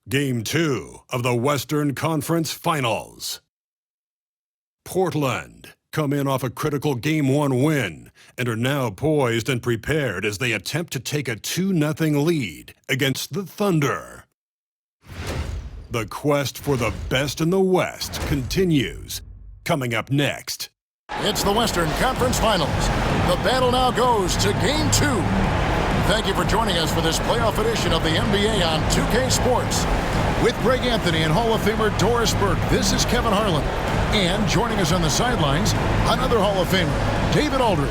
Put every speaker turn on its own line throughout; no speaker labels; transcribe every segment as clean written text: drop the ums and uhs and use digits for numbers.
Game 2 of the Western Conference Finals. Portland come in off a critical Game 1 win and are now poised and prepared as they attempt to take a 2-0 lead against the Thunder. The quest for the best in the West continues. Coming up next.
It's the Western Conference Finals. The battle now goes to Game 2. Thank you for joining us for this playoff edition of the NBA on 2K Sports. With Greg Anthony and Hall of Famer Doris Burke, this is Kevin Harlan. And joining us on the sidelines, another Hall of Famer, David Aldridge.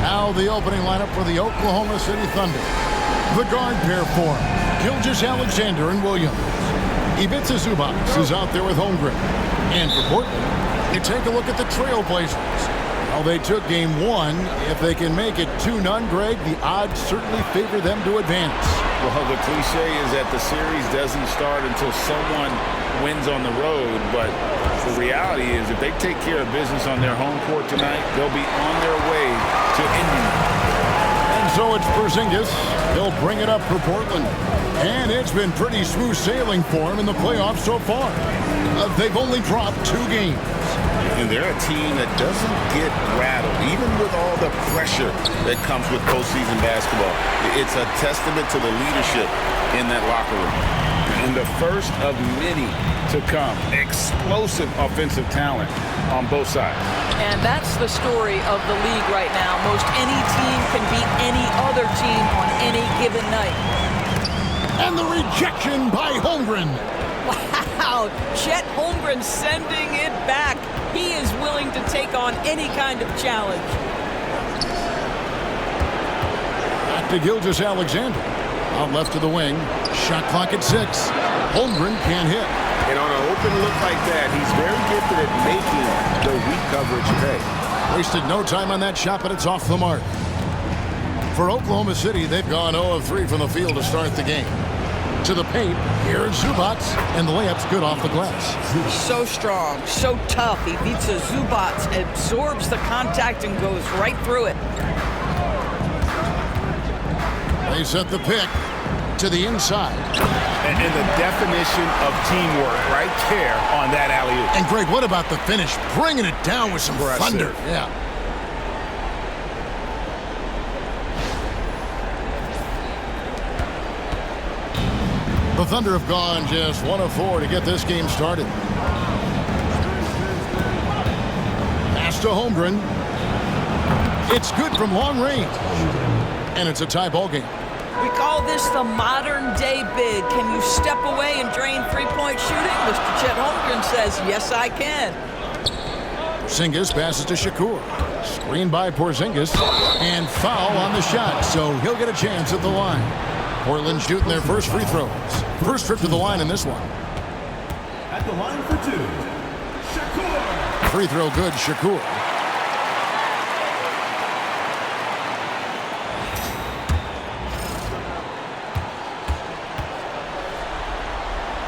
Now the opening lineup for the Oklahoma City Thunder. The guard pair for Gilgeous-Alexander and Williams. Ivica Zubac is out there with Holmgren. And for Portland, you take a look at the Trailblazers. Well, they took Game 1. If they can make it 2-0, Greg, the odds certainly favor them to advance.
Well, the cliche is that the series doesn't start until someone wins on the road, but the reality is if they take care of business on their home court tonight, they'll be on their way to ending it.
And so it's Porzingis. He'll bring it up for Portland. And it's been pretty smooth sailing for him in the playoffs so far. They've only dropped 2 games.
And they're a team that doesn't get rattled, even with all the pressure that comes with postseason basketball. It's a testament to the leadership in that locker room. And the first of many to come. Explosive offensive talent on both sides.
And that's the story of the league right now. Most any team can beat any other team on any given night.
And the rejection by Holmgren.
Wow, Chet Holmgren sending it back. He is willing to take on any kind of challenge.
Back to Gilgeous-Alexander. Out left to the wing. Shot clock at 6. Holmgren can't hit.
And on an open look like that, he's very gifted at making the weak coverage pay.
Wasted no time on that shot, but it's off the mark. For Oklahoma City, they've gone 0 of 3 from the field to start the game. To the paint, here's Zubac, and the layup's good off the glass.
So strong, so tough. Ivica Zubac absorbs the contact and goes right through it.
They set the pick to the inside.
And the definition of teamwork right there on that alley-oop.
And Greg, what about the finish? Bringing it down with some thunder. Yeah. The Thunder have gone just 1 of 4 to get this game started. Pass to Holmgren. It's good from long range. And it's a tie ball game.
We call this the modern-day big. Can you step away and drain three-point shooting? Mr. Chet Holmgren says, yes, I can.
Porzingis passes to Shakur. Screen by Porzingis. And foul on the shot, so he'll get a chance at the line. Portland shooting their first free throws. First trip to the line in this one.
At the line for 2, Shakur.
Free throw good, Shakur.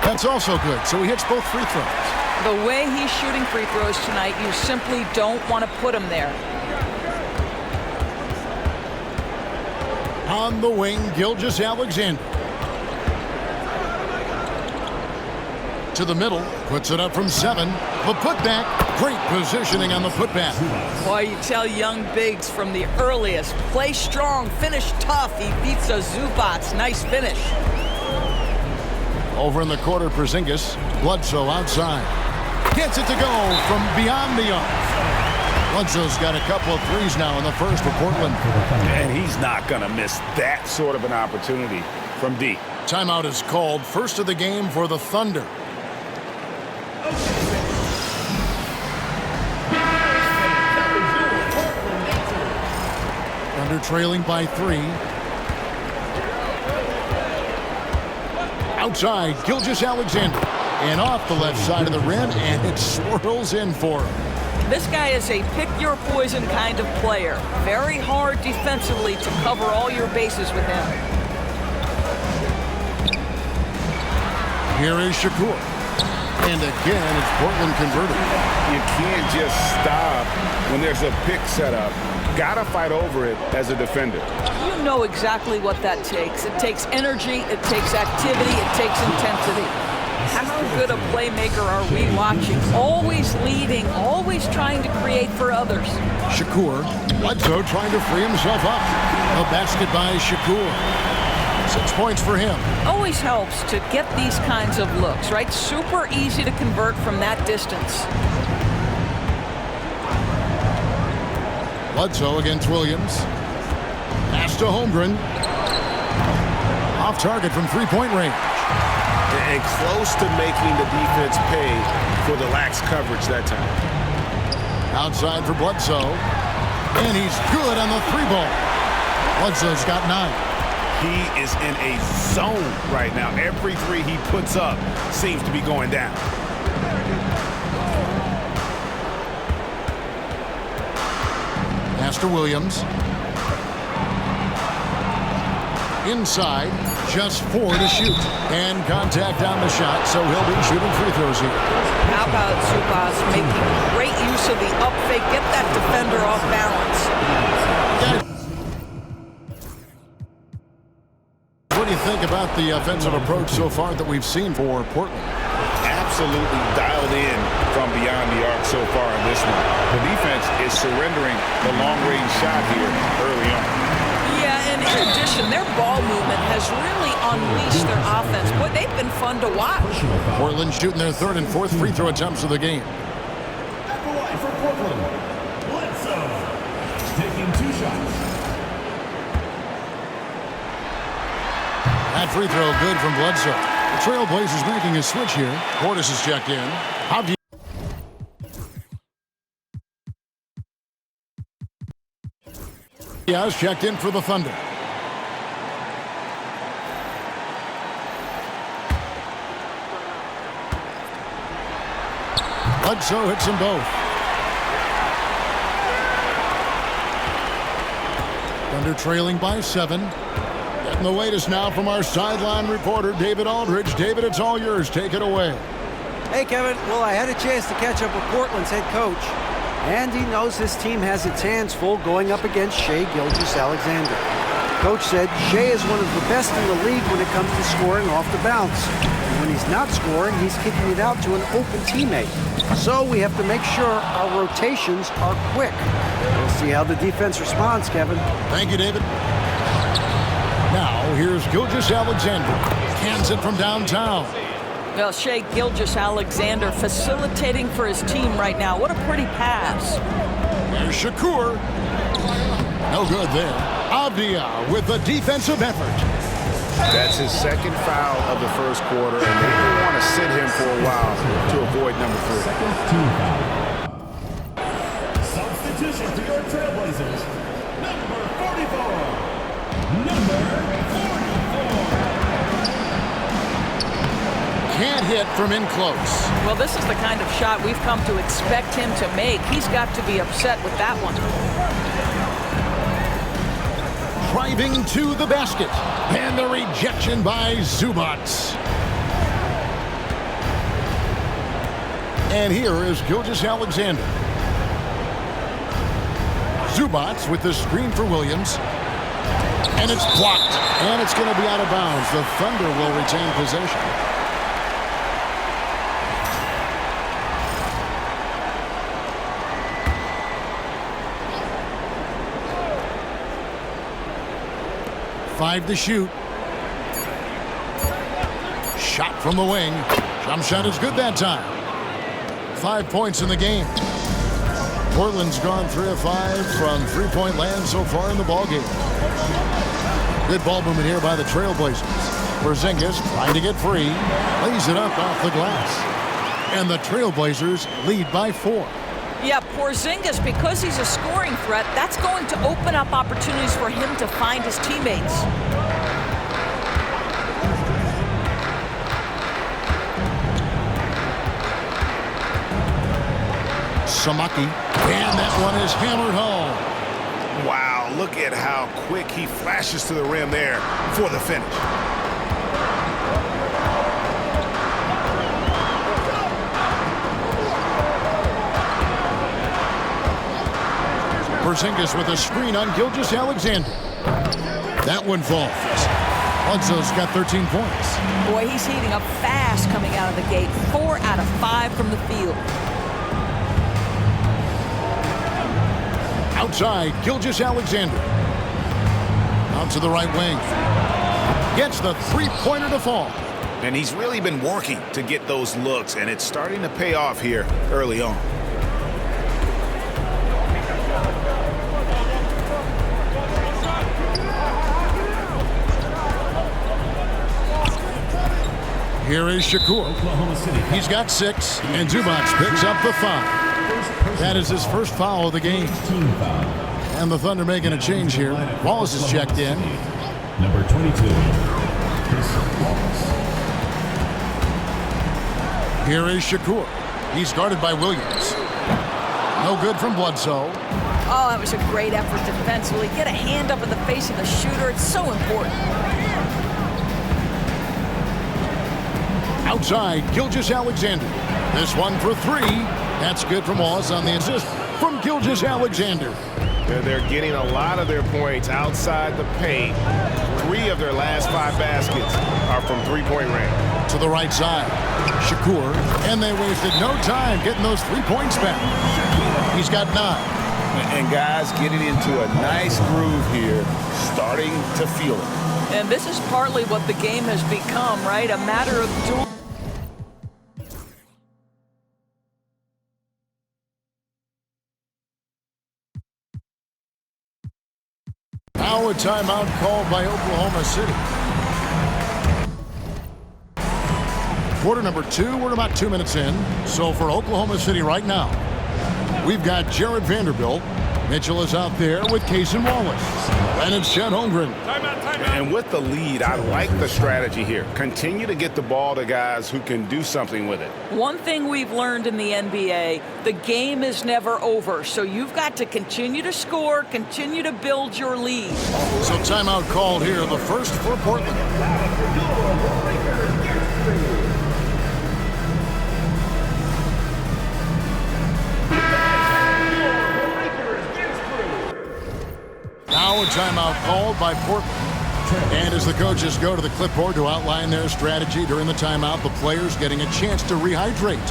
That's also good, so he hits both free throws.
The way he's shooting free throws tonight, you simply don't want to put him there.
On the wing, Gilgeous-Alexander. To the middle, puts it up from 7. The putback, great positioning on the putback.
Boy, you tell young bigs from the earliest, play strong, finish tough. Ivica Zubac, nice finish.
Over in the quarter, Porzingis. Bledsoe outside. Gets it to go from beyond the arc. Bledsoe's got a couple of threes now in the first for Portland.
And he's not going to miss that sort of an opportunity from deep.
Timeout is called. First of the game for the Thunder. Thunder trailing by 3. Outside, Gilgeous-Alexander. And off the left side of the rim, and it swirls in for him.
This guy is a pick-your-poison kind of player. Very hard defensively to cover all your bases with him.
Here is Shakur. And again, it's Portland converted.
You can't just stop when there's a pick set up Gotta fight over it as a defender.
You know exactly what that takes. It takes energy, it takes activity, it takes intensity. How good a playmaker are we watching? Always leading, always trying to create for others.
Shakur. Bledsoe trying to free himself up. A basket by Shakur. 6 points for him.
Always helps to get these kinds of looks, right? Super easy to convert from that distance.
Bledsoe against Williams. Pass to Holmgren. Off target from three-point range.
And close to making the defense pay for the lax coverage that time.
Outside for Bledsoe. And he's good on the three ball. Bledsoe's got 9.
He is in a zone right now. Every three he puts up seems to be going down.
Pass to Williams. Inside, just 4 to shoot. And contact on the shot, so he'll be shooting free throws here.
How about Zubas making great use of the up fake, get that defender off balance.
What do you think about the offensive approach so far that we've seen for Portland?
Absolutely dialed in from beyond the arc so far in this one. The defense is surrendering the long-range shot here early on.
Yeah, and in addition, their ball movement has really unleashed their offense. Boy, they've been fun to watch.
Portland shooting their 3rd and 4th free throw attempts of the game.
At the line for Portland, Bledsoe. Taking 2 shots.
That free throw good from Bledsoe. The Trailblazers making a switch here. Portis is checked in. Diaz checked in for the Thunder. Bledsoe hits them both. Thunder trailing by 7. Getting the latest now from our sideline reporter, David Aldridge. David, it's all yours. Take it away.
Hey, Kevin. Well, I had a chance to catch up with Portland's head coach, and he knows his team has its hands full going up against SHAI Gilgeous-Alexander. Coach said SHAI is one of the best in the league when it comes to scoring off the bounce. And when he's not scoring, he's kicking it out to an open teammate. So we have to make sure our rotations are quick. We'll see how the defense responds, Kevin.
Thank you, David. Now, here's Gilgeous-Alexander. Cans it from downtown.
Well, SHAI Gilgeous-Alexander facilitating for his team right now. What a pretty pass.
There's Shakur. No good there. Avdia with the defensive effort.
That's his 2nd foul of the 1st quarter, and they will want to sit him for a while to avoid number 3.
Substitution for your Trailblazers. Number 44. Number 44.
Can't hit from in close.
Well, this is the kind of shot we've come to expect him to make. He's got to be upset with that one.
Driving to the basket. And the rejection by Zubats. And here is Gilgeous-Alexander. Zubats with the screen for Williams. And it's blocked. And it's going to be out of bounds. The Thunder will retain possession. Five to shoot. Shot from the wing. Jump shot is good that time. 5 points in the game. Portland's gone 3 of 5 from three-point land so far in the ballgame. Good ball movement here by the Trailblazers. Porzingis trying to get free. Lays it up off the glass. And the Trailblazers lead by 4.
Yeah, Porzingis, because he's a scoring threat, that's going to open up opportunities for him to find his teammates.
Samaki. And that one is hammered home.
Wow, look at how quick he flashes to the rim there for the finish.
Porzingis with a screen on Gilgeous Alexander. That one falls. Bledsoe's got 13 points.
Boy, he's heating up fast coming out of the gate. 4 out of 5 from the field.
Outside, Gilgeous Alexander. Out to the right wing. Gets the three-pointer to fall.
And he's really been working to get those looks, and it's starting to pay off here early on.
Here is Shakur. He's got 6, and Zubac picks up the foul. That is his first foul of the game. And the Thunder making a change here. Wallace is checked in.
Number 22, Chris Wallace.
Here is Shakur. He's guarded by Williams. No good from Bledsoe.
Oh, that was a great effort defensively. Get a hand up in the face of the shooter. It's so important.
Outside, Gilgeous Alexander. This one for 3. That's good from Wallace on the assist from Gilgeous Alexander.
They're getting a lot of their points outside the paint. 3 of their last 5 baskets are from three-point range.
To the right side, Shakur, and they wasted no time getting those 3 points back. He's got 9.
And guys getting into a nice groove here, starting to feel it.
And this is partly what the game has become, right? A matter of dual.
Now a timeout called by Oklahoma City. Quarter number 2, we're about 2 minutes in. So for Oklahoma City right now, we've got Jared Vanderbilt. Mitchell is out there with Case and Wallace. And it's Chet Holmgren.
And with the lead, I like the strategy here. Continue to get the ball to guys who can do something with it.
One thing we've learned in the NBA, the game is never over. So you've got to continue to score, continue to build your lead.
So timeout called here, the first for Portland. Now a timeout called by Portland. And as the coaches go to the clipboard to outline their strategy during the timeout, the players getting a chance to rehydrate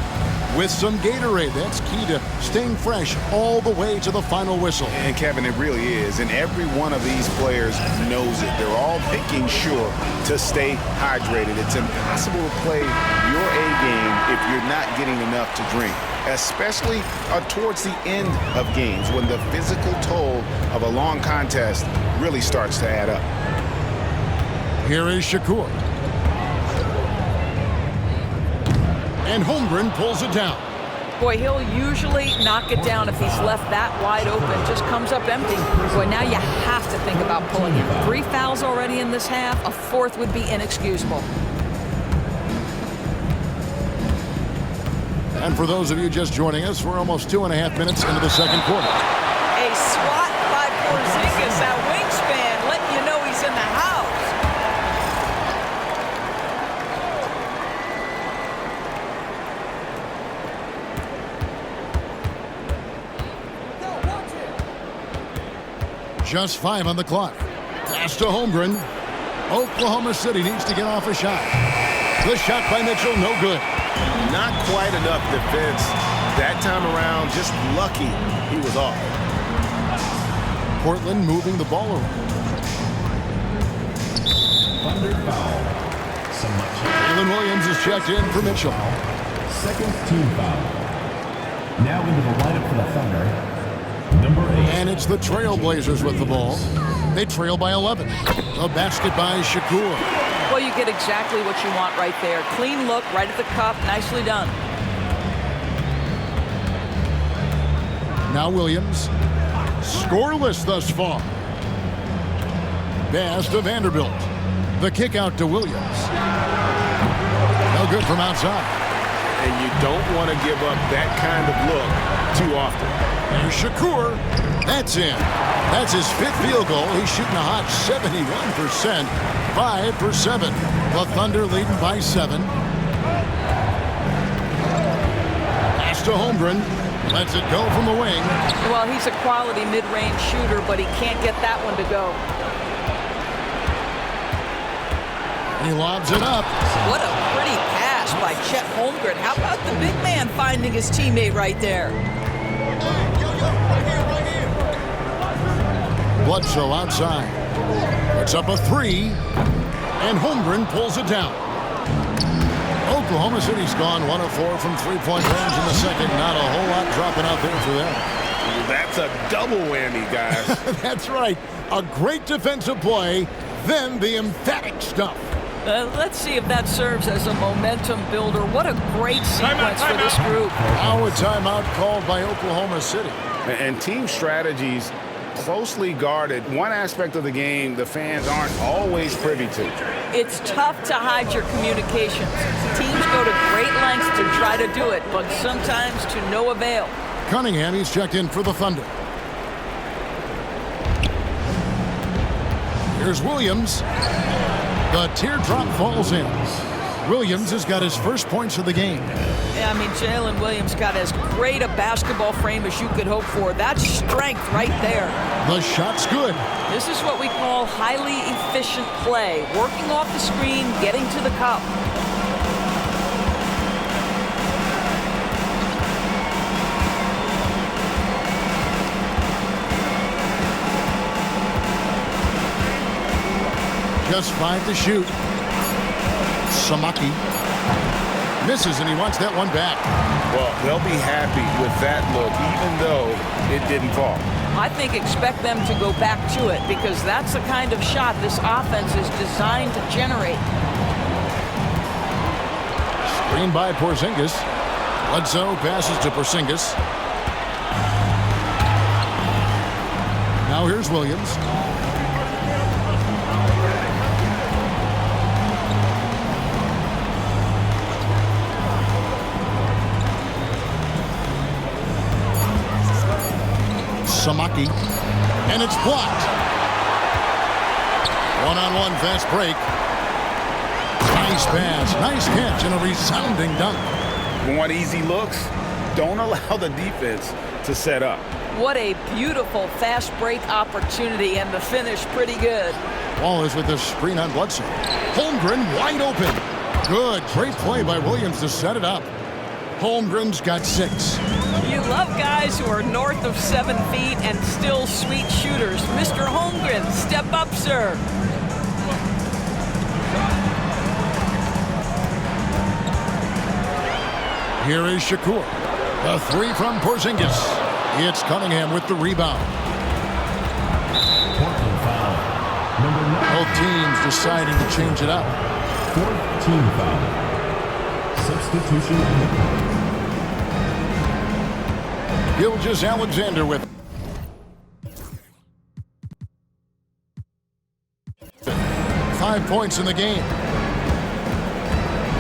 with some Gatorade. That's key to staying fresh all the way to the final whistle.
And Kevin, it really is. And every one of these players knows it. They're all making sure to stay hydrated. It's impossible to play your A game if you're not getting enough to drink, especially towards the end of games when the physical toll of a long contest really starts to add up.
Here is Shakur. And Holmgren pulls it down.
Boy, he'll usually knock it down if he's left that wide open. Just comes up empty. Boy, now you have to think about pulling him. 3 fouls already in this half. A 4th would be inexcusable.
And for those of you just joining us, we're almost 2.5 minutes into the second quarter.
A swat by Porzingis, that wingspan, letting you know he's in the house.
Just 5 on the clock. Pass to Holmgren. Oklahoma City needs to get off a shot. The shot by Mitchell, no good.
Not quite enough defense that time around. Just lucky he was off.
Portland moving the ball around.
Thunder foul.
Jalen Williams is checked in for Mitchell.
Second team foul. Now into the lineup for the Thunder. Number 8.
And it's the Trailblazers with the ball. They trail by 11. A basket by Shakur.
Well, you get exactly what you want right there. Clean look, right at the cup, nicely done.
Now Williams. Scoreless thus far. Pass to Vanderbilt. The kick out to Williams. No good from outside.
And you don't want to give up that kind of look too often.
Here's Shakur. That's in. That's his 5th field goal. He's shooting a hot 71%. 5 for 7. The Thunder leading by 7. Pass to Holmgren. Lets it go from the wing.
Well, he's a quality mid-range shooter, but he can't get that one to go.
He lobs it up.
What a pretty pass by Chet Holmgren. How about the big man finding his teammate right there?
Bledsoe outside. It's up a three, and Holmgren pulls it down. Oklahoma City's gone 1 of 4 from three-point range in the second. Not a whole lot dropping out there for them.
That's a double whammy, guys.
That's right. A great defensive play, then the emphatic stuff.
Let's see if that serves as a momentum builder. What a great sequence for this group.
Now a timeout called by Oklahoma City.
And team strategies closely guarded. One aspect of the game the fans aren't always privy to.
It's tough to hide your communications. Teams go to great lengths to try to do it, but sometimes to no avail.
Cunningham, he's checked in for the Thunder. Here's Williams. The teardrop falls in. Williams has got his first points of the game.
Yeah, I mean, Jalen Williams got as great a basketball frame as you could hope for. That's strength right there.
The shot's good.
This is what we call highly efficient play. Working off the screen, getting to the cup.
Just 5 to shoot. Samaki misses, and he wants that one back.
Well, they'll be happy with that look, even though it didn't fall.
I think expect them to go back to it because that's the kind of shot this offense is designed to generate.
Screen by Porzingis. Bledsoe passes to Porzingis. Now here's Williams. Samaki, and it's blocked. One-on-one fast break. Nice pass, nice catch, and a resounding dunk.
You want easy looks? Don't allow the defense to set up.
What a beautiful fast break opportunity, and the finish pretty good.
Ball is with the screen on Bledsoe. Holmgren wide open. Good, great play by Williams to set it up. Holmgren's got 6.
You love guys who are north of 7 feet and still sweet shooters. Mr. Holmgren, step up, sir.
Here is Shakur. The 3 from Porzingis. It's Cunningham with the rebound.
Portland foul. Number 9.
Both teams deciding to change it up.
4th team foul. Substitution.
Gilgeous-Alexander with 5 points in the game.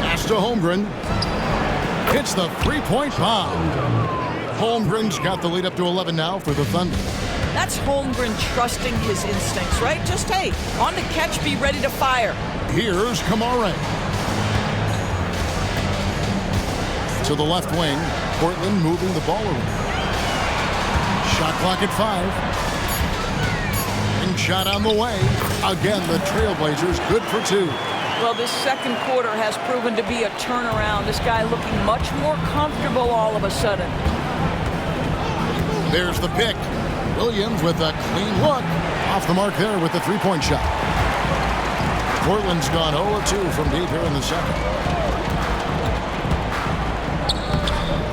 Pass to Holmgren. Hits the three-point bomb. Holmgren's got the lead up to 11 now for the Thunder.
That's Holmgren trusting his instincts, right? Just, hey, on the catch, be ready to fire.
Here's Kamara. To the left wing. Portland moving the ball around. Shot clock at 5. And shot on the way. Again, the Trailblazers good for 2.
Well, this second quarter has proven to be a turnaround. This guy looking much more comfortable all of a sudden.
There's the pick. Williams with a clean look. Off the mark there with the three-point shot. Portland's gone 0-2 from deep here in the second.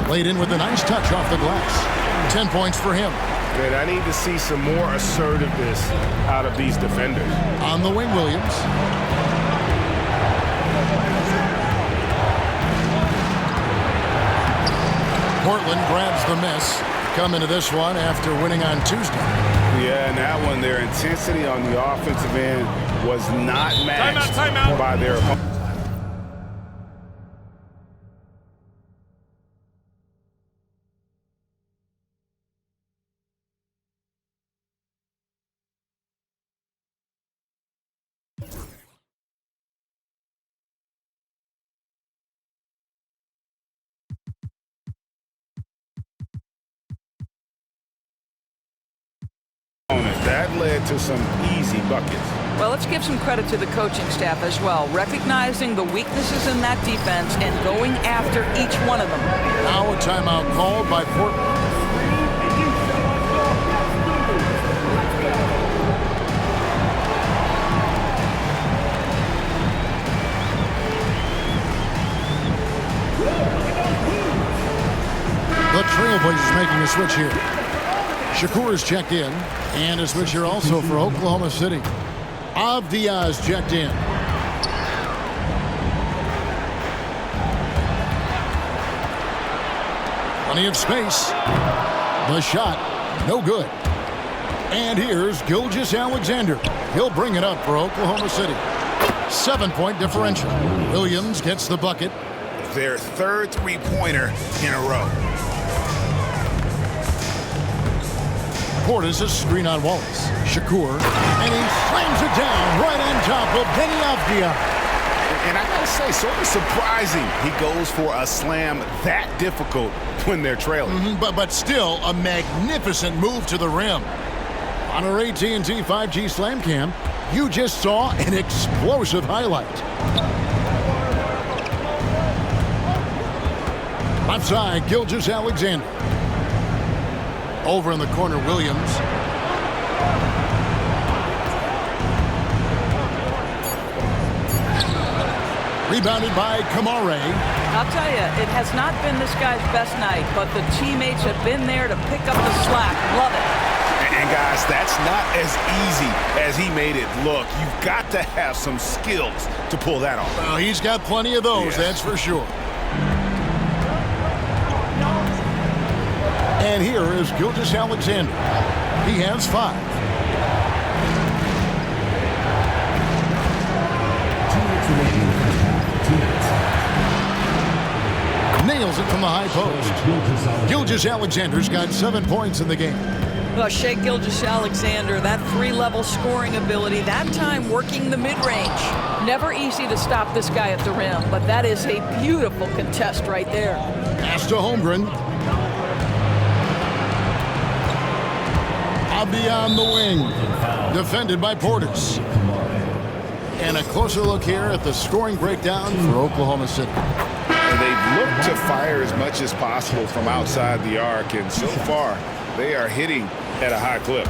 Laid in with a nice touch off the glass. 10 points for him.
Man, I need to see some more assertiveness out of these defenders.
On the wing, Williams. Portland grabs the miss. Come into this one after winning on Tuesday.
Yeah, and that one, their intensity on the offensive end was not matched by their opponent. That led to some easy buckets.
Well, let's give some credit to the coaching staff as well, recognizing the weaknesses in that defense and going after each one of them.
Now a timeout called by Portland. The Trailblazers making a switch here. Shakur is checked in, and a switch here also for Oklahoma City. Avdia's checked in. Plenty of space. The shot, no good. And here's Gilgeous-Alexander. He'll bring it up for Oklahoma City. 7-point differential. Williams gets the bucket.
Their third three-pointer in a row.
Portis a screen on Wallace. Shakur, and he slams it down right on top of Benny Avdia.
And I gotta say, sort of surprising he goes for a slam that difficult when they're trailing.
But still a magnificent move to the rim. On our AT&T 5G Slam Cam, you just saw an explosive highlight. Left side, Gilgeous-Alexander. Over in the corner, Williams. Rebounded by Kamare.
I'll tell you, it has not been this guy's best night, but the teammates have been there to pick up the slack. Love it.
And guys, that's not as easy as he made it look. You've got to have some skills to pull that off.
Well, he's got plenty of those, that's for sure. And here is Gilgeous-Alexander. He has 5. Nails it from the high post. Gilgeous-Alexander's got 7 points in the game.
Well, SHAI Gilgeous-Alexander, that 3-level scoring ability, that time working the mid-range. Never easy to stop this guy at the rim, but that is a beautiful contest right there.
Pass to Holmgren. Avdia on the wing. Defended by Portis. And a closer look here at the scoring breakdown for Oklahoma City.
And they've looked to fire as much as possible from outside the arc, and so far they are hitting at a high clip.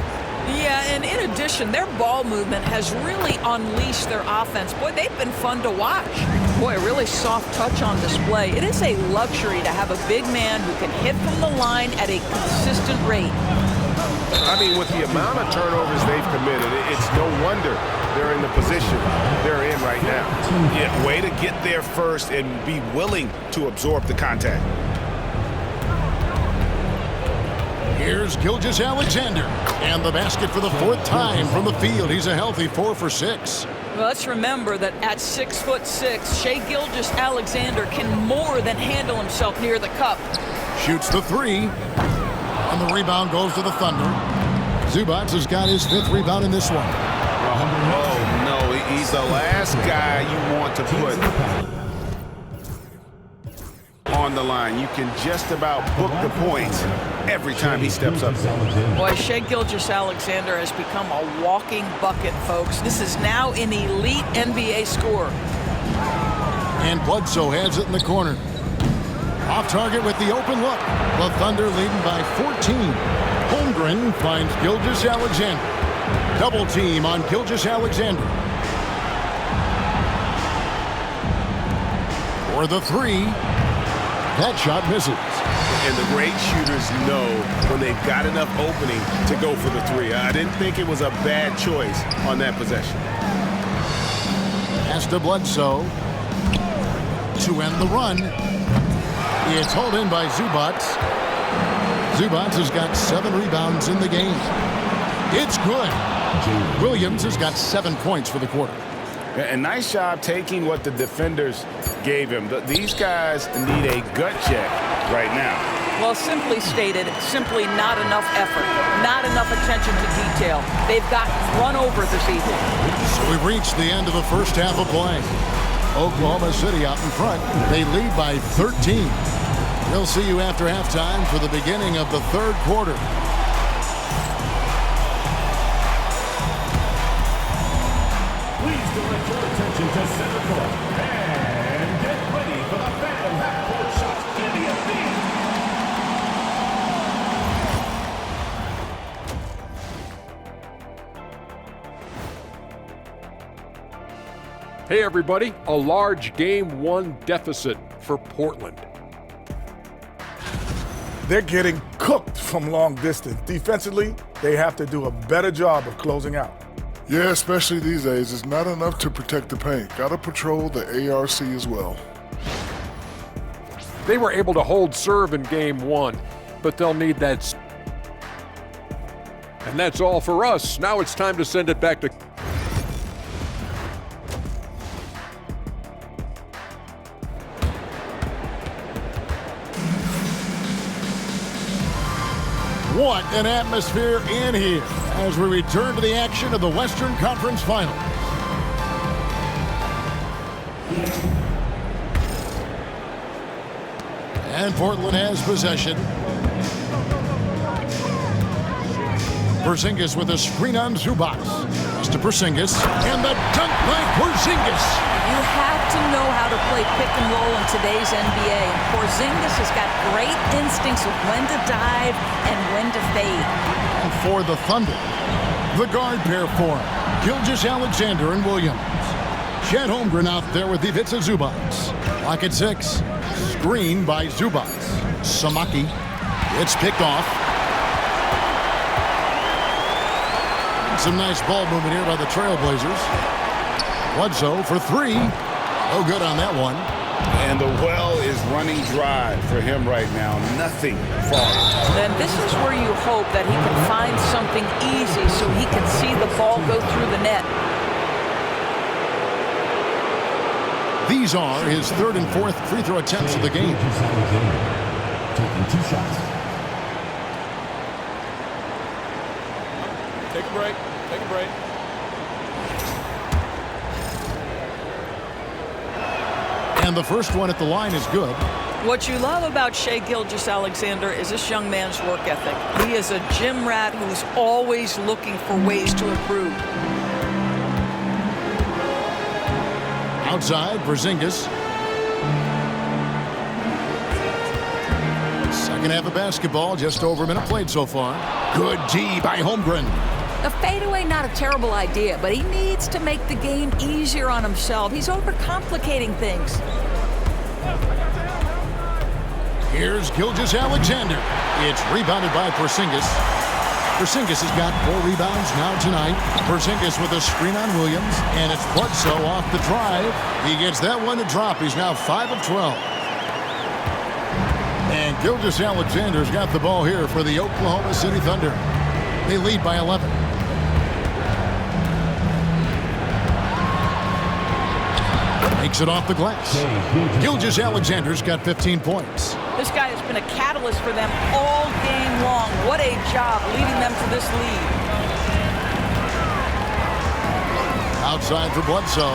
Yeah, and in addition, their ball movement has really unleashed their offense. Boy, they've been fun to watch. Boy, a really soft touch on display. It is a luxury to have a big man who can hit from the line at a consistent rate.
I mean, with the amount of turnovers they've committed, it's no wonder they're in the position they're in right now.
Yeah, way to get there first and be willing to absorb the contact.
Here's Gilgeous-Alexander. And the basket for the 4th time from the field. He's a healthy 4 for 6.
Well, let's remember that at 6'6", SHAI Gilgeous-Alexander can more than handle himself near the cup.
Shoots the 3. And the rebound goes to the Thunder. Zubac has got his 5th rebound in this one.
Oh, no, he's the last guy you want to put on the line. You can just about book the points every time he steps up.
Boy, SHAI Gilgeous-Alexander has become a walking bucket, folks. This is now an elite NBA scorer.
And Bledsoe has it in the corner. Off target with the open look. The Thunder leading by 14. Holmgren finds Gilgeous-Alexander. Double team on Gilgeous-Alexander. For the 3. That shot misses.
And the great shooters know when they've got enough opening to go for the 3. I didn't think it was a bad choice on that possession.
Pass to Bledsoe to end the run. It's hauled in by Zubac. Zubac has got 7 rebounds in the game. It's good. Williams has got 7 points for the quarter.
A nice job taking what the defenders gave him. These guys need a gut check right now.
Well, simply stated, simply not enough effort, not enough attention to detail. They've gotten run over this evening.
So we've reached the end of the first half of play. Oklahoma City out in front. They lead by 13. We'll see you after halftime for the beginning of the 3rd quarter.
transition to center court. And get ready for the Phantom half-court shot in the MB.
Hey everybody, a large Game 1 deficit for Portland.
They're getting cooked from long distance. Defensively, they have to do a better job of closing out.
Yeah, especially these days. It's not enough to protect the paint. Gotta patrol the ARC as well.
They were able to hold serve in Game 1, but they'll need that. And that's all for us. Now it's time to send it back to
What an atmosphere in here as we return to the action of the Western Conference Finals. And Portland has possession. Porzingis with a screen on Zubac. Pass to Porzingis, and the dunk by Porzingis.
You have to know how to play pick and roll in today's NBA. And Porzingis has got great instincts of when to dive and when to fade.
And for the Thunder, the guard pair for him, Gilgeous-Alexander and Williams. Chet Holmgren out there with Ivica Zubac. Lock at 6. Screen by Zubac. Samaki. It's picked off. Some nice ball movement here by the Trailblazers. Bledsoe for 3. No good on that one.
And the well is running dry for him right now. Nothing falling.
Then this is where you hope that he can find something easy so he can see the ball go through the net.
These are his 3rd and 4th free throw attempts of the game.
Taking 2 shots.
Take a break. Take a break.
And the first one at the line is good.
What you love about SHAI Gilgeous-Alexander is this young man's work ethic. He is a gym rat who's always looking for ways to improve.
Outside, Porzingis. Second half of basketball, just over a minute played so far. Good D by Holmgren.
A fadeaway, not a terrible idea, but he needs to make the game easier on himself. He's overcomplicating things.
Here's Gilgeous-Alexander. It's rebounded by Porzingis. Porzingis has got 4 rebounds now tonight. Porzingis with a screen on Williams, and it's Bledsoe off the drive. He gets that one to drop. He's now 5 of 12. And Gilgeous-Alexander's got the ball here for the Oklahoma City Thunder. They lead by 11. Makes it off the glass. Gilgeous-Alexander's got 15 points.
This guy has been a catalyst for them all game long. What a job leading them to this lead.
Outside for Bledsoe.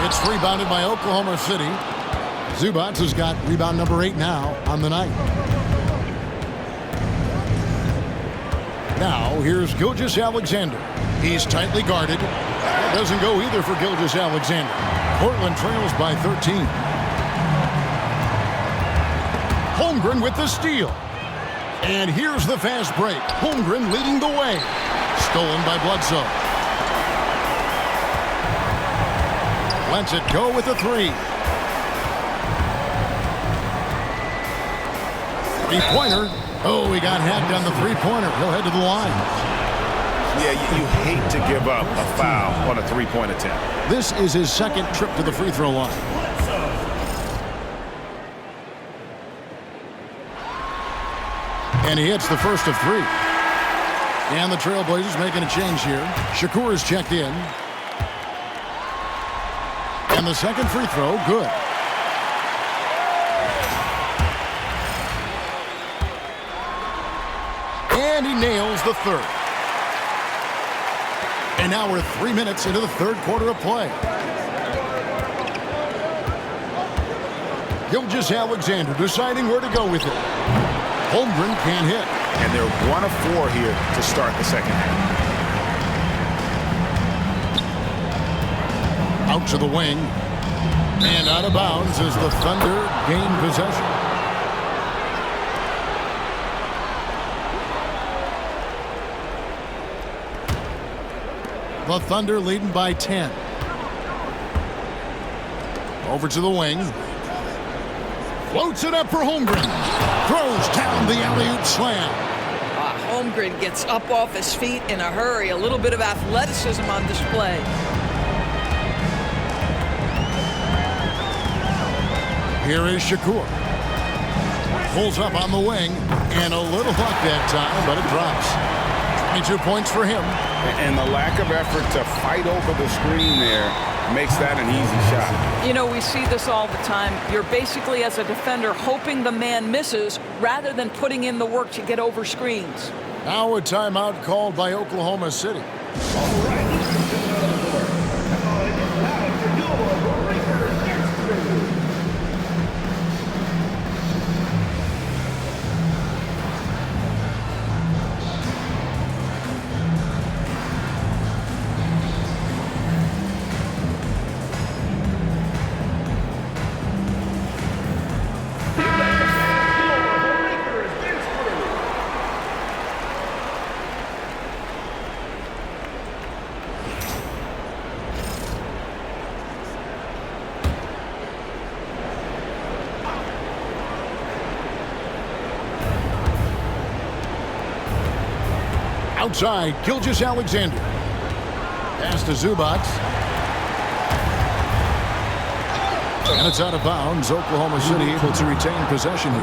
It's rebounded by Oklahoma City. Zubac has got rebound number 8 now on the night. Now, here's Gilgeous-Alexander. He's tightly guarded. That doesn't go either for Gilgeous-Alexander. Portland trails by 13. Holmgren with the steal. And here's the fast break. Holmgren leading the way. Stolen by Bledsoe. Lets it go with a 3. Three-pointer. Oh, he got hacked on the three-pointer. He'll head to the line.
Yeah, you hate to give up a foul on a 3-point attempt.
This is his second trip to the free throw line. And he hits the first of 3. And the Trailblazers making a change here. Shakur is checked in. And the second free throw, good. And he nails the third. And now we're 3 minutes into the third quarter of play. Gilgeous-Alexander deciding where to go with it. Holmgren can't hit.
And they're 1 of 4 here to start the second half.
to the wing. And out of bounds as the Thunder gain possession. The Thunder leading by 10. Over to the wing. Floats it up for Holmgren. Throws down the alley-oop slam.
Holmgren gets up off his feet in a hurry. A little bit of athleticism on display.
Here is Shakur. Pulls up on the wing. And a little luck that time, but it drops. 22 points for him.
And the lack of effort to fight over the screen there makes that an easy shot.
You know, we see this all the time. You're basically, as a defender, hoping the man misses rather than putting in the work to get over screens.
Now a timeout called by Oklahoma City.
All right.
Outside, Gilgeous-Alexander. Pass to Zubac. And it's out of bounds. Oklahoma City able to retain possession here.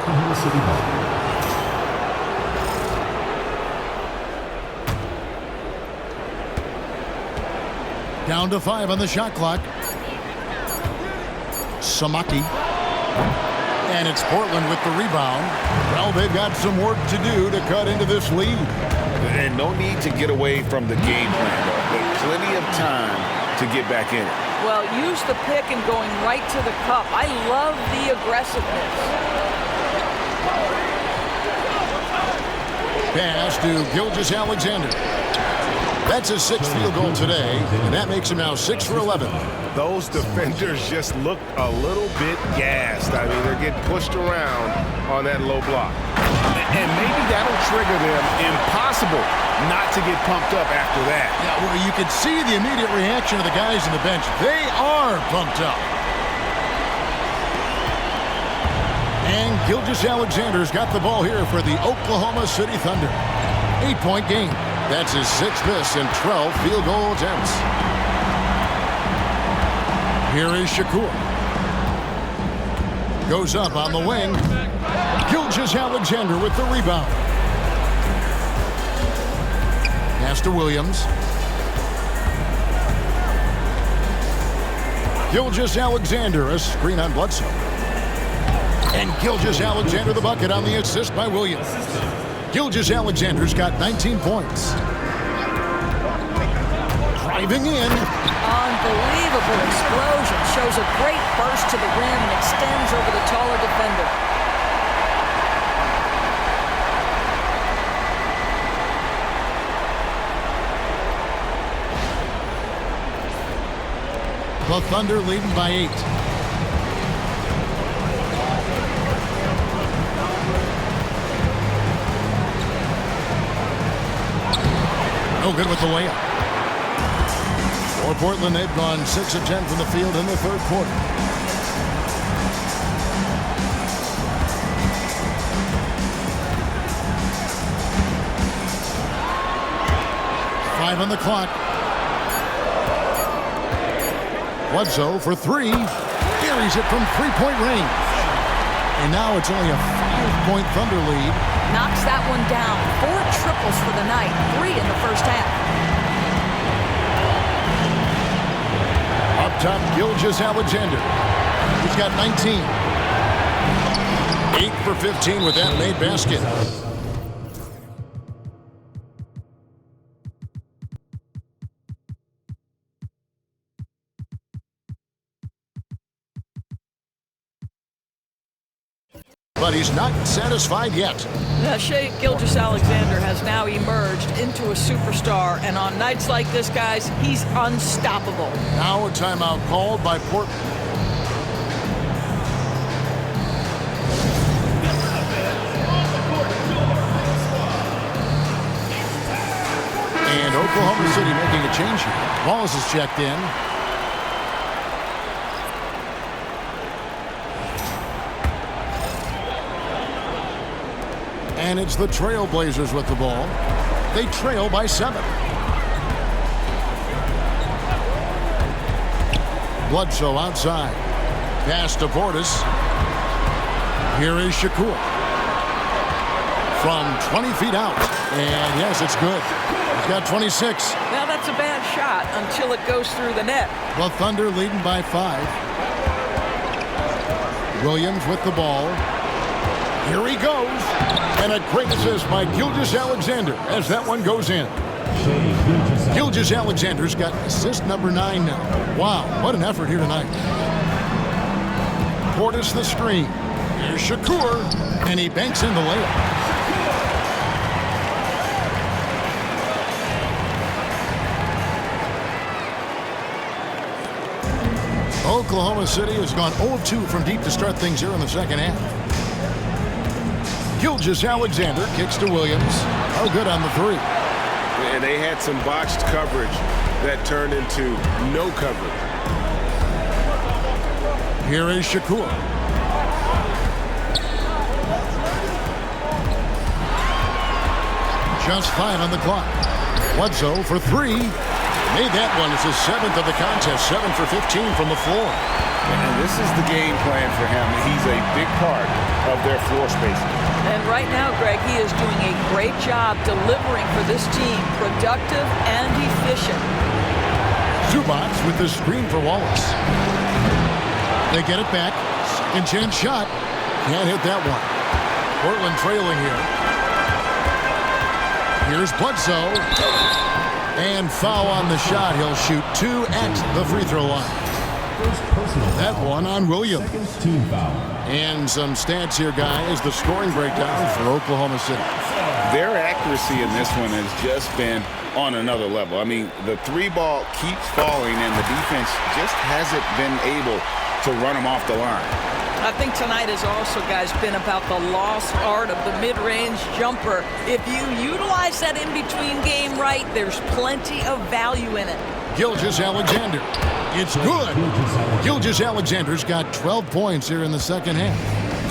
Down to 5 on the shot clock. Samaki. And it's Portland with the rebound. Well, they've got some work to do to cut into this lead.
And no need to get away from the game plan, though. But plenty of time to get back in it.
Well, use the pick and going right to the cup. I love the aggressiveness.
Pass to Gilgeous-Alexander. That's his 6th field goal today, and that makes him now 6 for 11.
Those defenders just look a little bit gassed. I mean, they're getting pushed around on that low block. And maybe that'll trigger them. Impossible not to get pumped up after that.
Yeah, well, you can see the immediate reaction of the guys on the bench. They are pumped up. And Gilgeous-Alexander's got the ball here for the Oklahoma City Thunder. 8-point game. That's his 6th miss and 12 field goal attempts. Here is Shakur. Goes up on the wing. Gilgeous-Alexander with the rebound. Pass to Williams. Gilgeous-Alexander, a screen on Bledsoe. And Gilgeous-Alexander the bucket on the assist by Williams. Gilgeous-Alexander's got 19 points. Driving in.
Unbelievable explosion. Shows a great burst to the rim and extends over the taller defender.
The Thunder leading by 8. No good with the layup. For Portland, they've gone 6 of 10 from the field in the 3rd quarter. Five on the clock. Bledsoe for 3. Carries it from 3-point range. And now it's only a 5-point Thunder lead.
Knocks that one down. 4 triples for the night. 3 in the first half.
Up top, Gilgeous-Alexander. He's got 19. 8 for 15 with that made basket. but he's not satisfied yet.
Now, Shai Gilgeous-Alexander has now emerged into a superstar, and on nights like this, guys, he's unstoppable.
Now a timeout called by Portland. And Oklahoma City making a change here. Wallace is checked in. And it's the Trailblazers with the ball. They trail by 7. Bledsoe outside. Pass to Portis. Here is Shakur. From 20 feet out. And yes, it's good. He's got 26.
Now that's a bad shot until it goes through the net.
The Thunder leading by 5. Williams with the ball. Here he goes. And a great assist by Gilgeous-Alexander as that one goes in. Gilgeous-Alexander's got assist number 9 now. Wow, what an effort here tonight. Portis the screen. Here's Shakur, and he banks in the layup. Oklahoma City has gone 0-2 from deep to start things here in the second half. Gilgeous-Alexander kicks to Williams. Oh, good on the 3.
And they had some botched coverage that turned into no coverage.
Here is Shakur. Just 5 on the clock. Bledsoe for 3. Made that one. It's his 7th of the contest. 7 for 15 from the floor.
And this is the game plan for him. He's a big part of their floor spacing.
And right now, Greg, he is doing a great job delivering for this team. Productive and efficient.
Zubac with the screen for Wallace. They get it back. Second chance shot. Can't hit that one. Portland trailing here. Here's Bledsoe. And foul on the shot. He'll shoot 2 at the free throw line. That one on Williams. And some stats here, guys. The scoring breakdown for Oklahoma City.
Their accuracy in this one has just been on another level. I mean, the 3 ball keeps falling, and the defense just hasn't been able to run them off the line.
I think tonight has also, guys, been about the lost art of the mid-range jumper. If you utilize that in-between game right, there's plenty of value in it.
Gilgeous-Alexander. It's good. Gilgeous-Alexander's got 12 points here in the second half.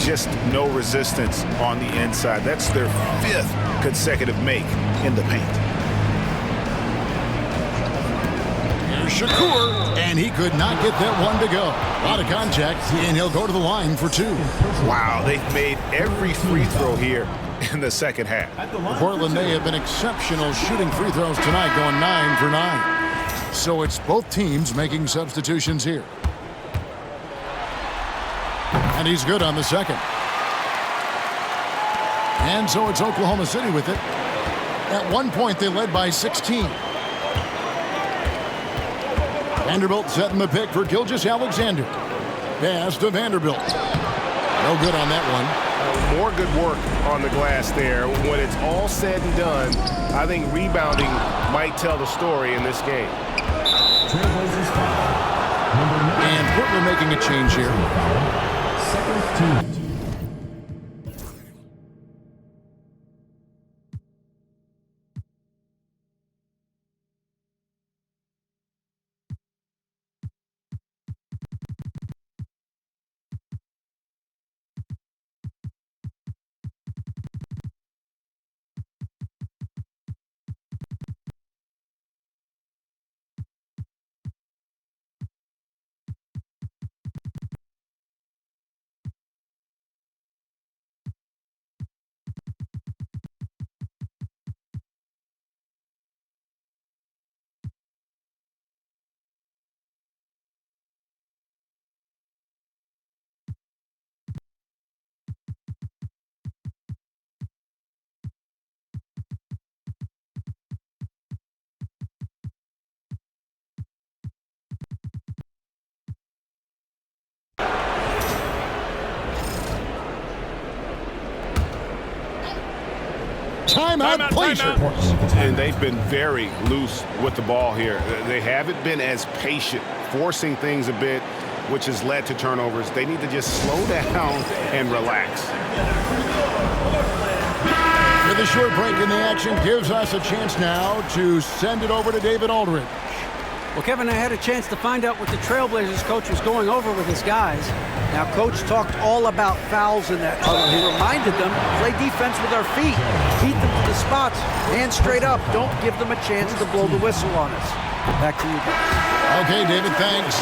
Just no resistance on the inside. That's their 5th consecutive make in the paint.
Here's Shakur, and he could not get that one to go. Out of contact, and he'll go to the line for 2.
Wow, they've made every free throw here in the second half.
Portland, they have been exceptional shooting free throws tonight, going 9 for 9. So it's both teams making substitutions here. And he's good on the second. And so it's Oklahoma City with it. At one point, they led by 16. Vanderbilt setting the pick for Gilgeous-Alexander. Pass to Vanderbilt. No good on that one.
More good work on the glass there. When it's all said and done, I think rebounding might tell the story in this game.
And Portland making a change here.
Second team.
timeout, please.
And they've been very loose with the ball here. They haven't been as patient, forcing things a bit, which has led to turnovers. They need to just slow down and relax.
With a short break in the action gives us a chance now to send it over to David Aldridge.
Well, Kevin, I had a chance to find out what the Trailblazers coach was going over with his guys. Now, coach talked all about fouls in that huddle. He reminded them, play defense with our feet. Beat them to the spots. Hands straight up. Don't give them a chance to blow the whistle on us. Back to you guys.
Okay, David, thanks.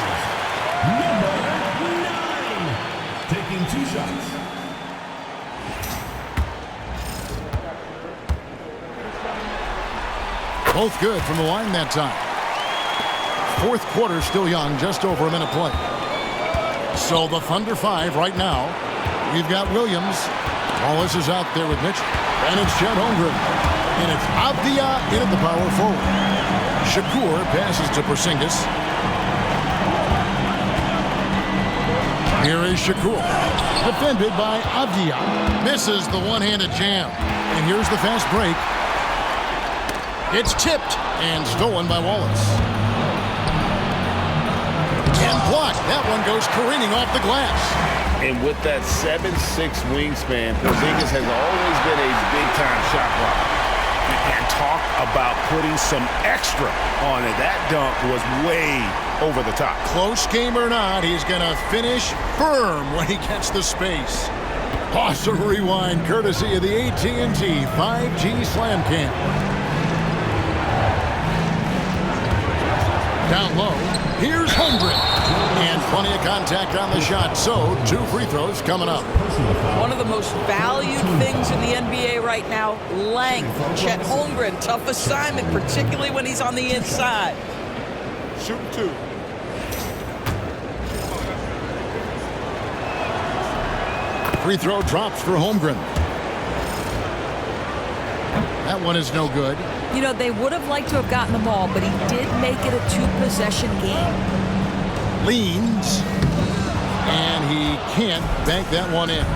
Number 9, taking 2 shots.
Both good from the line that time. Fourth quarter still young, just over a minute play. So the Thunder 5 right now. We've got Williams. Wallace is out there with Mitchell. And it's Chet Holmgren. And it's Avdia in at the power forward. Shakur passes to Porzingis. Here is Shakur. Defended by Avdia. Misses the one-handed jam. And here's the fast break. It's tipped and stolen by Wallace. And blocked. That one goes careening off the glass.
And with that 7'6" wingspan, Porzingis has always been a big-time shot blocker.
And talk about putting some extra on it. That dunk was way over the top.
Close game or not, he's going to finish firm when he gets the space. Awesome rewind courtesy of the AT&T 5G Slam Cam. Down low, here's Holmgren. And plenty of contact on the shot, so 2 free throws coming up.
One of the most valued things in the NBA right now, length. Chet Holmgren, tough assignment, particularly when he's on the inside.
Shoot 2.
Free throw drops for Holmgren. That one is no good.
You know, they would have liked to have gotten the ball, but he did make it a 2-possession game.
Leans. And he can't bank that one in.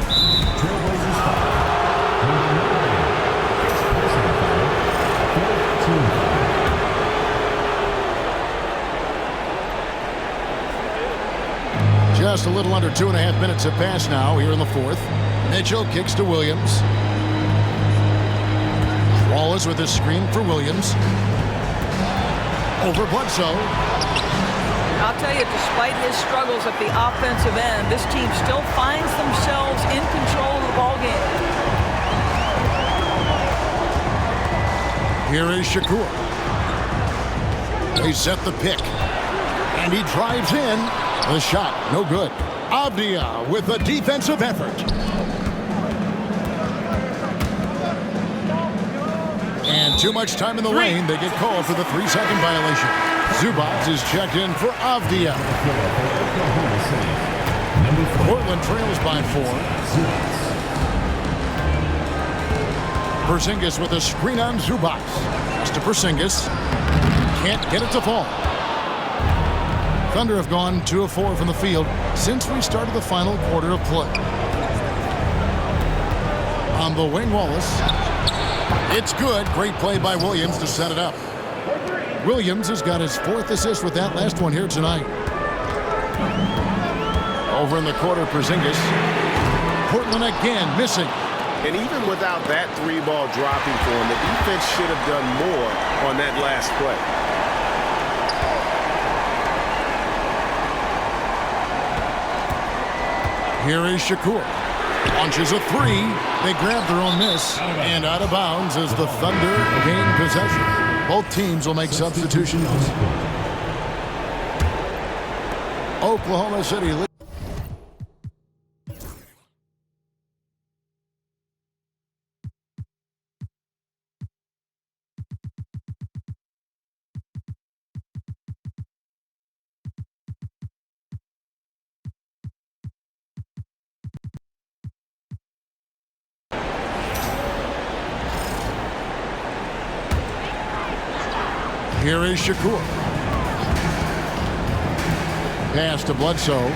Just a little under 2.5 minutes have passed now here in the fourth. Mitchell kicks to Williams. Wallace with a screen for Williams. Over Bledsoe.
I'll tell you, despite his struggles at the offensive end, this team still finds themselves in control of the ballgame.
Here is Shakur. They set the pick. And he drives in. The shot, no good. Avdia with a defensive effort. And too much time in the lane. They get called for the 3-second violation. Zubac is checked in for Avdia. Portland trails by 4. Porzingis with a screen on Zubac. Pass to Porzingis. Can't get it to fall. Thunder have gone 2 of 4 from the field since we started the final quarter of play. On the wing, Wallace. It's good. Great play by Williams to set it up. Williams has got his 4th assist with that last one here tonight. Over in the quarter, Porzingis. Portland again missing.
And even without that 3-ball dropping for him, the defense should have done more on that last play.
Here is Shakur. Launches a 3. They grab their own miss. And out of bounds as the Thunder gain possession. Both teams will make substitutions. Oklahoma City. Here is Shakur. Pass to Bledsoe.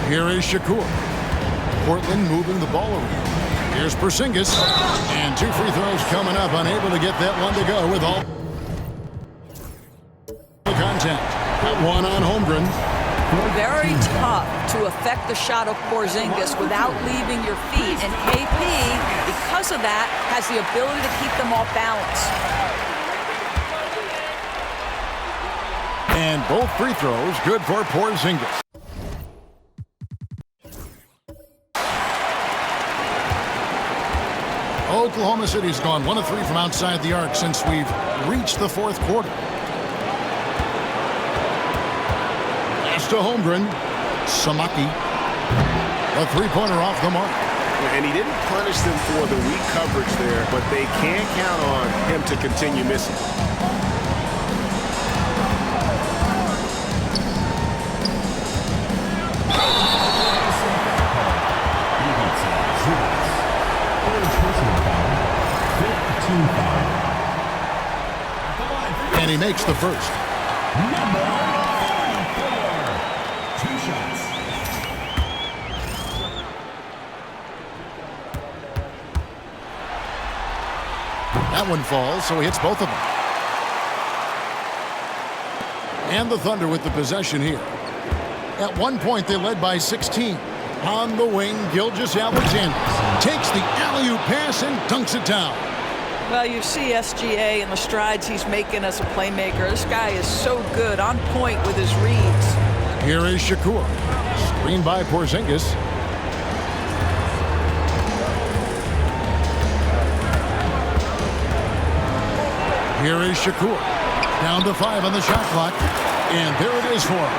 Here is Shakur. Portland moving the ball around. Here's Porzingis. And 2 free throws coming up. Unable to get that one to go with all the contact. That one on Holmgren.
Very tough to affect the shot of Porzingis without leaving your feet. And KP, because of that, has the ability to keep them off balance.
And both free throws good for Porzingis. Oklahoma City's gone 1 of 3 from outside the arc since we've reached the 4th quarter. Pass to Holmgren. Samaki. A 3-pointer off the mark.
And he didn't punish them for the weak coverage there, but they can't count on him to continue missing.
And he makes the first.
Number 34. 2 shots.
That one falls, so he hits both of them. And the Thunder with the possession here. At one point, they led by 16. On the wing, Gilgeous-Alexander takes the alley-oop pass and dunks it down.
Well, you see SGA and the strides he's making as a playmaker. This guy is so good, on point with his reads.
Here is Shakur. Screened by Porzingis. Here is Shakur. Down to 5 on the shot clock. And there it is for him.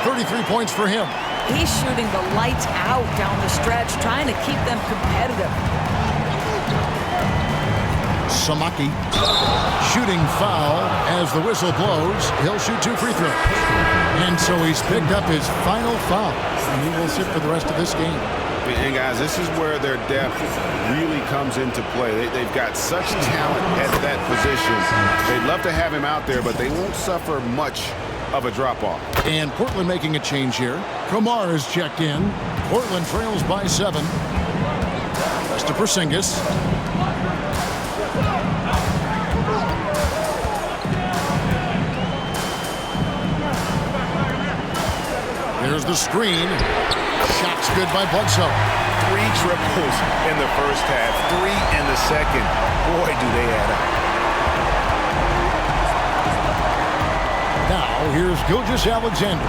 33 points for him.
He's shooting the lights out down the stretch, trying to keep them competitive.
Samaki. Shooting foul as the whistle blows. He'll shoot 2 free throws. And so he's picked up his final foul. And he will sit for the rest of this game.
And guys, this is where their depth really comes into play. They've got such talent at that position. They'd love to have him out there, but they won't suffer much of a drop-off.
And Portland making a change here. Kumar is checked in. Portland trails by 7. Pass to Porzingis. There's the screen. Shot's good by Bledsoe.
3 triples in the first half, 3 in the second. Boy, do they add up.
Now, here's Gilgeous-Alexander.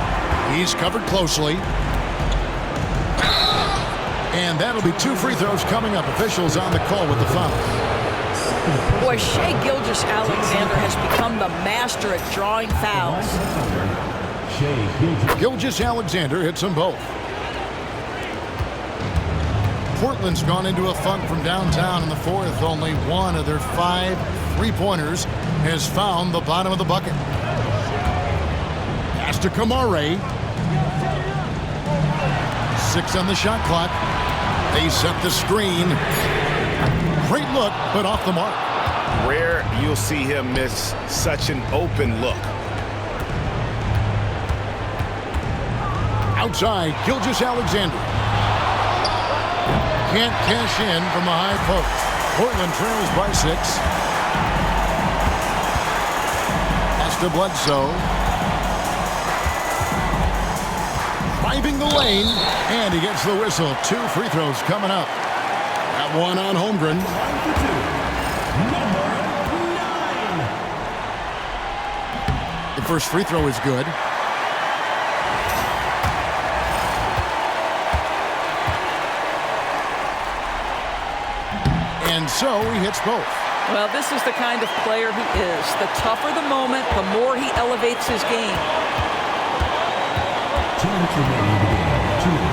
He's covered closely. And that'll be 2 free throws coming up. Officials on the call with the foul.
Boy, SHAI Gilgeous-Alexander has become the master at drawing fouls.
Gilgeous-Alexander hits them both. Portland's gone into a funk from downtown in the 4th. Only 1 of their 5 3-pointers has found the bottom of the bucket. Pass to Kamare. 6 on the shot clock. They set the screen. Great look, but off the mark.
Rare you'll see him miss such an open look.
Outside, Gilgeous-Alexander. Can't cash in from the high post. Portland trails by 6. Pass to Bledsoe. Driving the lane, and he gets the whistle. 2 free throws coming up. That one on Holmgren. The first free throw is good. And so he hits both.
Well, this is the kind of player he is. The tougher the moment, the more he elevates his game.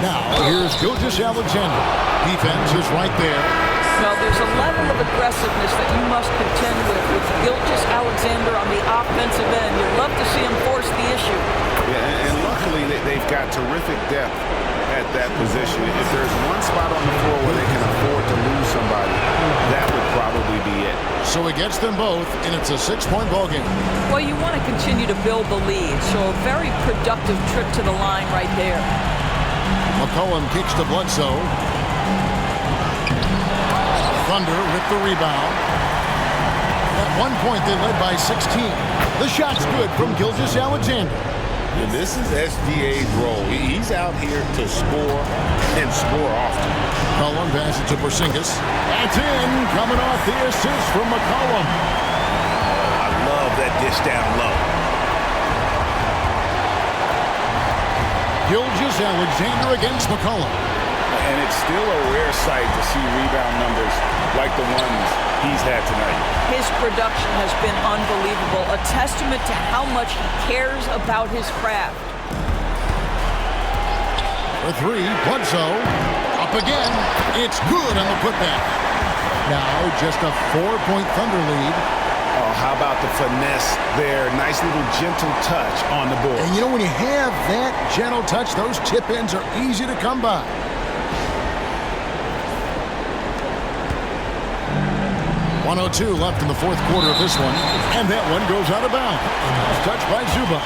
Now, here's Gilgeous-Alexander. Defense is right there.
Well, there's a level of aggressiveness that you must contend with Gilgeous-Alexander on the offensive end. You'd love to see him force the issue.
Yeah, and luckily they've got terrific depth at that position. If there's one spot on the floor where they can afford to lose somebody, that would probably be it.
So he gets them both, and it's a 6-point ball game.
Well, you want to continue to build the lead, so a very productive trip to the line right there.
McCollum kicks to Bledsoe. Thunder with the rebound. At one point, they led by 16. The shot's good from Gilgeous-Alexander.
And this is SGA's role. He's out here to score and score often.
McCollum passes to Porzingis. That's in, coming off the assist from McCollum.
I love that dish down low.
Gilgeous-Alexander against McCollum.
And it's still a rare sight to see rebound numbers like the ones he's had tonight.
His production has been unbelievable, a testament to how much he cares about his craft.
For three, Bledsoe. Up again. It's good on the putback. Now just a 4-point Thunder lead.
Oh, how about the finesse there? Nice little gentle touch on the board.
And you know, when you have that gentle touch, those tip-ins are easy to come by. .102 left in the fourth quarter of this one. And that one goes out of bounds. Touched by Zubac.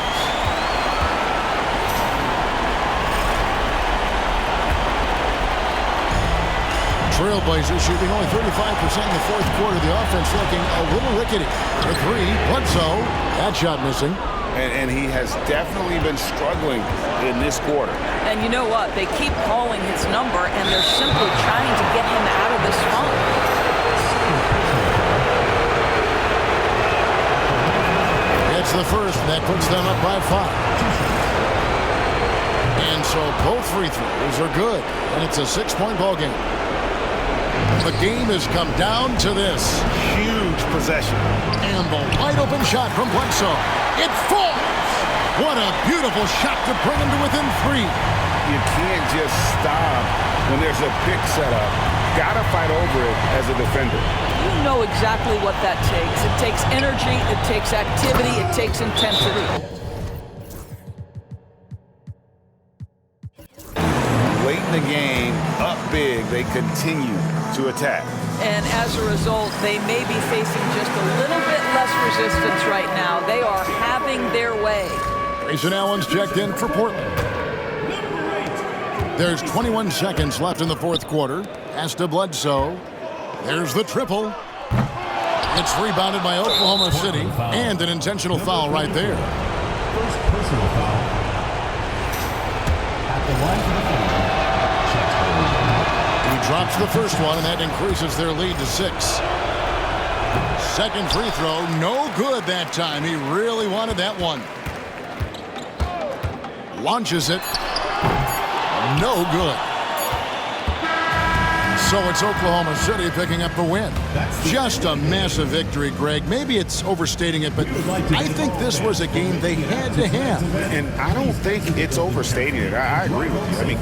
Trailblazers shooting only 35% in the fourth quarter. The offense looking a little rickety. For three, Bledsoe. That shot missing.
And he has definitely been struggling in this quarter.
And you know what? They keep calling his number, and they're simply trying to get him out of this funk.
It's the first, and that puts them up by 5. And so both free throws are good, and it's a 6-point ball game. The game has come down to this.
Huge possession.
And the wide-open shot from Bledsoe. It falls! What a beautiful shot to bring him to within 3.
You can't just stop when there's a pick set up. Gotta fight over it as a defender.
You know exactly what that takes. It takes energy, it takes activity, it takes intensity.
Late in the game, up big, they continue to attack.
And as a result, they may be facing just a little bit less resistance right now. They are having their way.
Grayson Allen's checked in for Portland. There's 21 seconds left in the fourth quarter. Pass to Bledsoe. There's the triple. It's rebounded by Oklahoma City. And an intentional foul right there.
First personal foul. At the line for the foul.
He drops the first one, and that increases their lead to 6. Second free throw, no good that time. He really wanted that one. Launches it. No good. So it's Oklahoma City picking up the win. Just a massive victory, Greg. Maybe it's overstating it, but I think this was a game they had to have.
And I don't think it's overstating it. I agree with you. I mean,